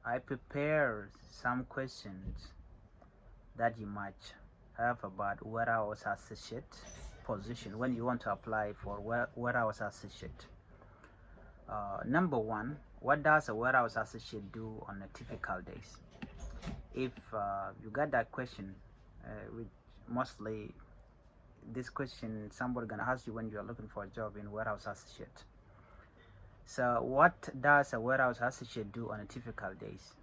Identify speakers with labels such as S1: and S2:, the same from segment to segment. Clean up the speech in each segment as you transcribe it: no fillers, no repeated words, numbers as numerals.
S1: I prepare some questions that you might have about warehouse associate position when you want to apply for warehouse associate. Number one, what does a warehouse associate do on a typical days? If you got that question, which mostly this question somebody gonna ask you when you are looking for a job in warehouse associate. So what does a warehouse associate do on a typical days?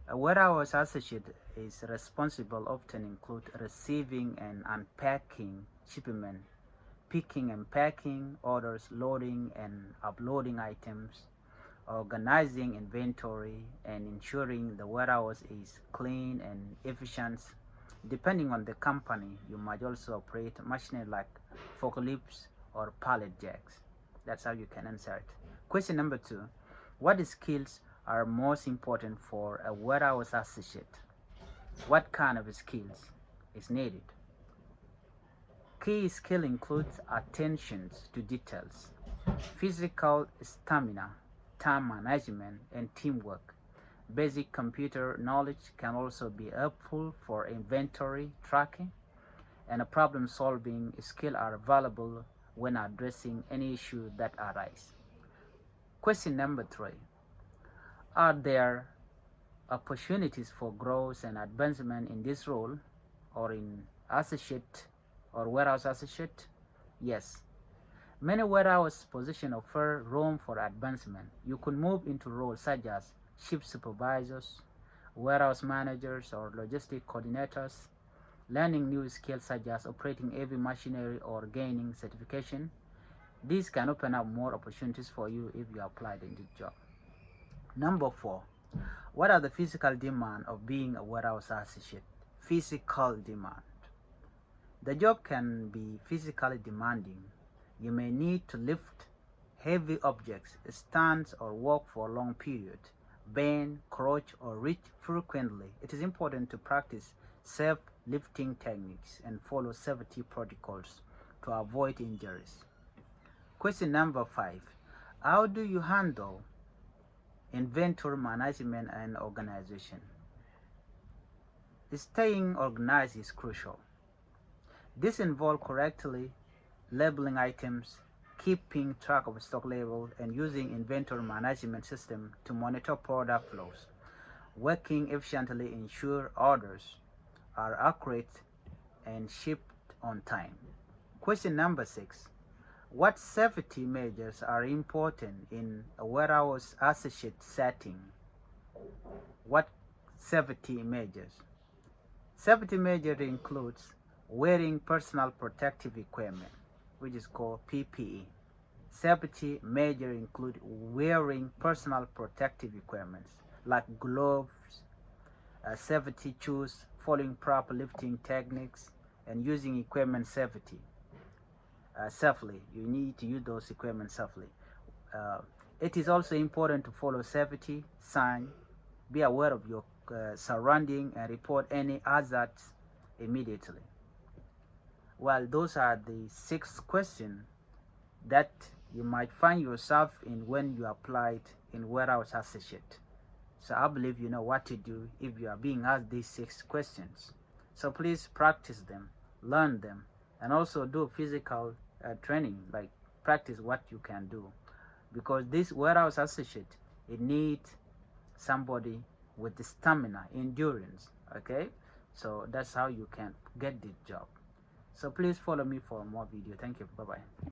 S1: A warehouse associate is responsible often include receiving and unpacking shipment, picking and packing orders, loading and uploading items, organizing inventory, and ensuring the warehouse is clean and efficient. Depending on the company, you might also operate machinery like forklifts or pallet jacks. That's how you can answer it. Question number two, what skills are most important for a warehouse associate? What kind of skills is needed? Key skill includes attention to details, physical stamina, time management, and teamwork. Basic computer knowledge can also be helpful for inventory tracking, and a problem-solving skill are available when addressing any issue that arise. Question number three, are there opportunities for growth and advancement in this role or in associate or warehouse associate? Yes. Many warehouse positions offer room for advancement. You could move into roles such as shift supervisors, warehouse managers, or logistic coordinators, learning new skills such as operating heavy machinery or gaining certification. These can open up more opportunities for you if you applied in this job. Number four, what are the physical demands of being a warehouse associate? Physical demand. The job can be physically demanding. You may need to lift heavy objects, stand or walk for a long period, bend, crouch, or reach frequently. It is important to practice safe lifting techniques and follow safety protocols to avoid injuries. Question number five, how do you handle inventory management and organization? Staying organized is crucial. This involves correctly labeling items, keeping track of stock levels, and using inventory management system to monitor product flows. Working efficiently ensure orders are accurate and shipped on time. Question number six, what safety measures are important in a warehouse associate setting? What safety measures? Safety measure includes wearing personal protective equipment, which is called PPE. Safety measure include wearing personal protective equipment like gloves, safety shoes, following proper lifting techniques, and using equipment safely. You need to use those equipment safely. It is also important to follow safety signs, be aware of your surrounding, and report any hazards immediately. Well, those are the 6 questions that you might find yourself in when you applied in warehouse associate. So I believe you know what to do if you are being asked these 6 questions. So please practice them, learn them, and also do physical training, like practice what you can do. Because this warehouse associate, it needs somebody with the stamina, endurance, okay? So that's how you can get this job. So please follow me for more video. Thank you. Bye-bye.